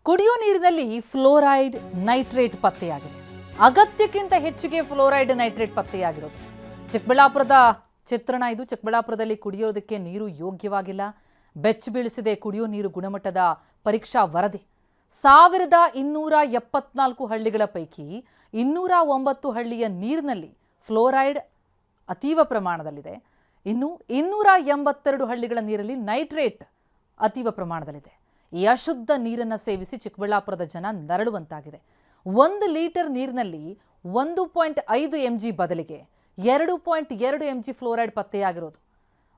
ಕುಡಿಯೋ ನೀರಿನಲ್ಲಿ fluoride nitrate ಪತ್ತೆಯಾಗಿದೆ. ಅಗತ್ಯಕ್ಕಿಂತ ಹೆಚ್ಚಿಗೆ ಫ್ಲೋರೈಡ್ ನೈಟ್ರೇಟ್ ಪತ್ತೆಯಾಗಿರೋದು. ಚಿಕ್ಕಬಳ್ಳಾಪುರದ ಚಿತ್ರಣ ಇದು. ಚಿಕ್ಕಬಳ್ಳಾಪುರದಲ್ಲಿ ಕುಡಿಯೋದಕ್ಕೆ ನೀರು ಯೋಗ್ಯವಾಗಿಲ್ಲ. ಬೆಚ್ಚ ಬೀಳಿಸಿದೆ ಕುಡಿಯೋ ನೀರು ಗುಣಮಟ್ಟದ ಪರೀಕ್ಷಾ ವರದಿ. 1274 ಹಳ್ಳಿಗಳ ಪೈಕಿ 209 ಹಳ್ಳಿಯ ನೀರಿನಲ್ಲಿ ಫ್ಲೋರೈಡ್ ಅತೀವ ಪ್ರಮಾಣದಲ್ಲಿದೆ. ಇನ್ನು 282 ಹಳ್ಳಿಗಳ ನೀರಲ್ಲಿ ನೈಟ್ರೇಟ್ ಅತೀವ ಪ್ರಮಾಣದಲ್ಲಿದೆ. ಈ ಅಶುದ್ಧ ನೀರನ್ನು ಸೇವಿಸಿ ಚಿಕ್ಕಬಳ್ಳಾಪುರದ ಜನ ನರಳುವಂತಾಗಿದೆ. 1 ಲೀಟರ್ ನೀರಿನಲ್ಲಿ 1.5 mg ಬದಲಿಗೆ 2.2 mg ಫ್ಲೋರೈಡ್ ಪತ್ತೆಯಾಗಿರೋದು.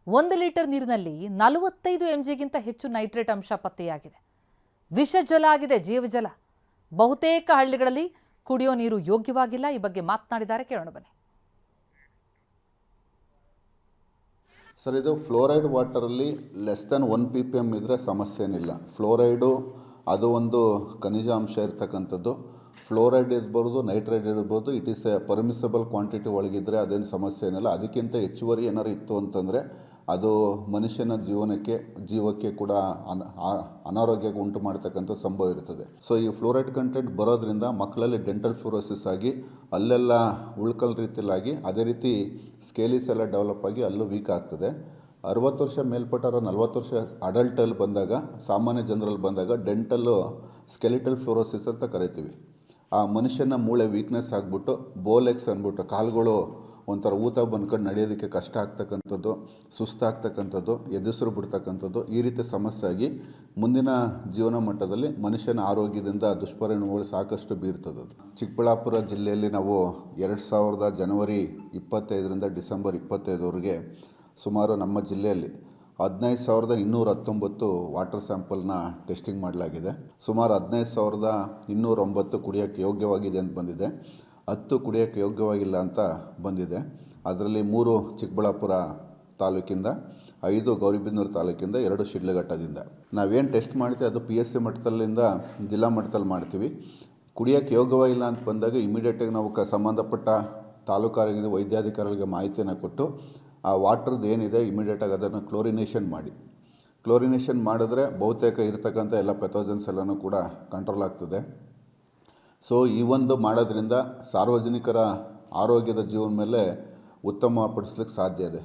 1 ಲೀಟರ್ ನೀರಿನಲ್ಲಿ 45 mgಗಿಂತ ಹೆಚ್ಚು ನೈಟ್ರೇಟ್ ಅಂಶ ಪತ್ತೆಯಾಗಿದೆ. ವಿಷಜಲ ಆಗಿದೆ, ಜೀವಜಲ. ಬಹುತೇಕ ಹಳ್ಳಿಗಳಲ್ಲಿ ಕುಡಿಯೋ ನೀರು ಯೋಗ್ಯವಾಗಿಲ್ಲ. ಈ ಬಗ್ಗೆ ಮಾತನಾಡಿದ್ದಾರೆ, ಕೇಳೋಣ ಬನ್ನಿ. ಸರ್, ಇದು ಫ್ಲೋರೈಡ್ ವಾಟರಲ್ಲಿ ಲೆಸ್ ದೆನ್ 1 ppm ಇದ್ದರೆ ಸಮಸ್ಯೆ ಏನಿಲ್ಲ. ಫ್ಲೋರೈಡು ಅದು ಒಂದು ಖನಿಜ ಅಂಶ ಇರ್ತಕ್ಕಂಥದ್ದು. ಫ್ಲೋರೈಡ್ ಇರ್ಬೋದು, ನೈಟ್ರೇಟ್ ಇರ್ಬೋದು, it is a permissible quantity ಒಳಗಿದ್ದರೆ ಅದೇನು ಸಮಸ್ಯೆ ಏನಿಲ್ಲ. ಅದಕ್ಕಿಂತ ಹೆಚ್ಚುವರಿ ಏನಾರು ಇತ್ತು ಅಂತಂದರೆ ಅದು ಮನುಷ್ಯನ ಜೀವಕ್ಕೆ ಕೂಡ ಅನಾರೋಗ್ಯಕ್ಕೆ ಉಂಟು ಮಾಡ್ತಕ್ಕಂಥ ಸಂಭವ ಇರ್ತದೆ. ಸೊ ಈ ಫ್ಲೋರೈಡ್ ಕಂಟೆಂಟ್ ಬರೋದ್ರಿಂದ ಮಕ್ಕಳಲ್ಲಿ ಡೆಂಟಲ್ ಫ್ಲೋರೋಸಿಸ್ ಆಗಿ ಅಲ್ಲೆಲ್ಲ ಉಳ್ಕಲ್ ರೀತಿಲಾಗಿ, ಅದೇ ರೀತಿ ಸ್ಕೇಲಿಸ್ ಎಲ್ಲ ಡೆವಲಪ್ ಆಗಿ ಅಲ್ಲೂ ವೀಕ್ ಆಗ್ತದೆ. 60 ವರ್ಷ ಮೇಲ್ಪಟ್ಟವರು 40 ವರ್ಷ ಅಡಲ್ಟಲ್ಲಿ ಬಂದಾಗ, ಸಾಮಾನ್ಯ ಜನರಲ್ಲಿ ಬಂದಾಗ ಡೆಂಟಲ್ಲು ಸ್ಕೆಲಿಟಲ್ ಫ್ಲೋರೋಸಿಸ್ ಅಂತ ಕರಿತೀವಿ. ಆ ಮನುಷ್ಯನ ಮೂಳೆ ವೀಕ್ನೆಸ್ ಆಗಿಬಿಟ್ಟು ಬೋಲೆಕ್ಸ್ ಅಂದ್ಬಿಟ್ಟು ಕಾಲುಗಳು ಒಂಥರ ಊತ ಬಂದ್ಕೊಂಡು ನಡೆಯೋದಕ್ಕೆ ಕಷ್ಟ ಆಗ್ತಕ್ಕಂಥದ್ದು, ಸುಸ್ತಾಗ್ತಕ್ಕಂಥದ್ದು, ಎದುರು ಬಿಡ್ತಕ್ಕಂಥದ್ದು, ಈ ರೀತಿ ಸಮಸ್ಯೆ ಆಗಿ ಮುಂದಿನ ಜೀವನ ಮಟ್ಟದಲ್ಲಿ ಮನುಷ್ಯನ ಆರೋಗ್ಯದಿಂದ ದುಷ್ಪರಿಣಾಮಗಳು ಸಾಕಷ್ಟು ಬೀರ್ತದೆ. ಚಿಕ್ಕಬಳ್ಳಾಪುರ ಜಿಲ್ಲೆಯಲ್ಲಿ ನಾವು 2000 ಜನವರಿ 25ರಿಂದ ಡಿಸೆಂಬರ್ 25ವರೆಗೆ ಸುಮಾರು ನಮ್ಮ ಜಿಲ್ಲೆಯಲ್ಲಿ 15,219 ವಾಟರ್ ಸ್ಯಾಂಪಲ್ನ ಟೆಸ್ಟಿಂಗ್ ಮಾಡಲಾಗಿದೆ. ಸುಮಾರು 15,209 ಕುಡಿಯೋಕ್ಕೆ ಯೋಗ್ಯವಾಗಿದೆ ಅಂತ ಬಂದಿದೆ. 10 ಕುಡಿಯೋಕ್ಕೆ ಯೋಗ್ಯವಾಗಿಲ್ಲ ಅಂತ ಬಂದಿದೆ. ಅದರಲ್ಲಿ 3 ಚಿಕ್ಕಬಳ್ಳಾಪುರ ತಾಲೂಕಿಂದ, 5 ಗೌರಿಬಿದನೂರು ತಾಲೂಕಿಂದ, 2 ಶಿಡ್ಲಘಟ್ಟದಿಂದ. ನಾವೇನು ಟೆಸ್ಟ್ ಮಾಡ್ತೀವಿ ಅದು PSC ಮಟ್ಟದಲ್ಲಿಂದ ಜಿಲ್ಲಾ ಮಟ್ಟದಲ್ಲಿ ಮಾಡ್ತೀವಿ. ಕುಡಿಯೋಕ್ಕೆ ಯೋಗ್ಯವಾಗಿಲ್ಲ ಅಂತ ಬಂದಾಗ ಇಮಿಡಿಯೇಟಾಗಿ ನಾವು ಸಂಬಂಧಪಟ್ಟ ತಾಲೂಕಾರಿಗೆ, ವೈದ್ಯಾಧಿಕಾರಿಗಳಿಗೆ ಮಾಹಿತಿಯನ್ನು ಕೊಟ್ಟು ಆ ವಾಟ್ರದ್ದು ಏನಿದೆ ಇಮಿಡಿಯೇಟಾಗಿ ಅದನ್ನು ಕ್ಲೋರಿನೇಷನ್ ಮಾಡಿ. ಕ್ಲೋರಿನೇಷನ್ ಮಾಡಿದ್ರೆ ಬಹುತೇಕ ಇರತಕ್ಕಂಥ ಎಲ್ಲ ಪೆಥೋಜನ್ಸ್ ಎಲ್ಲನೂ ಕೂಡ ಕಂಟ್ರೋಲ್ ಆಗ್ತದೆ. ಸೊ ಈ ಒಂದು ಮಾಡೋದ್ರಿಂದ ಸಾರ್ವಜನಿಕರ ಆರೋಗ್ಯದ ಜೀವನ ಮೇಲೆ ಉತ್ತಮ ಪಡಿಸ್ಲಿಕ್ಕೆ ಸಾಧ್ಯ ಇದೆ.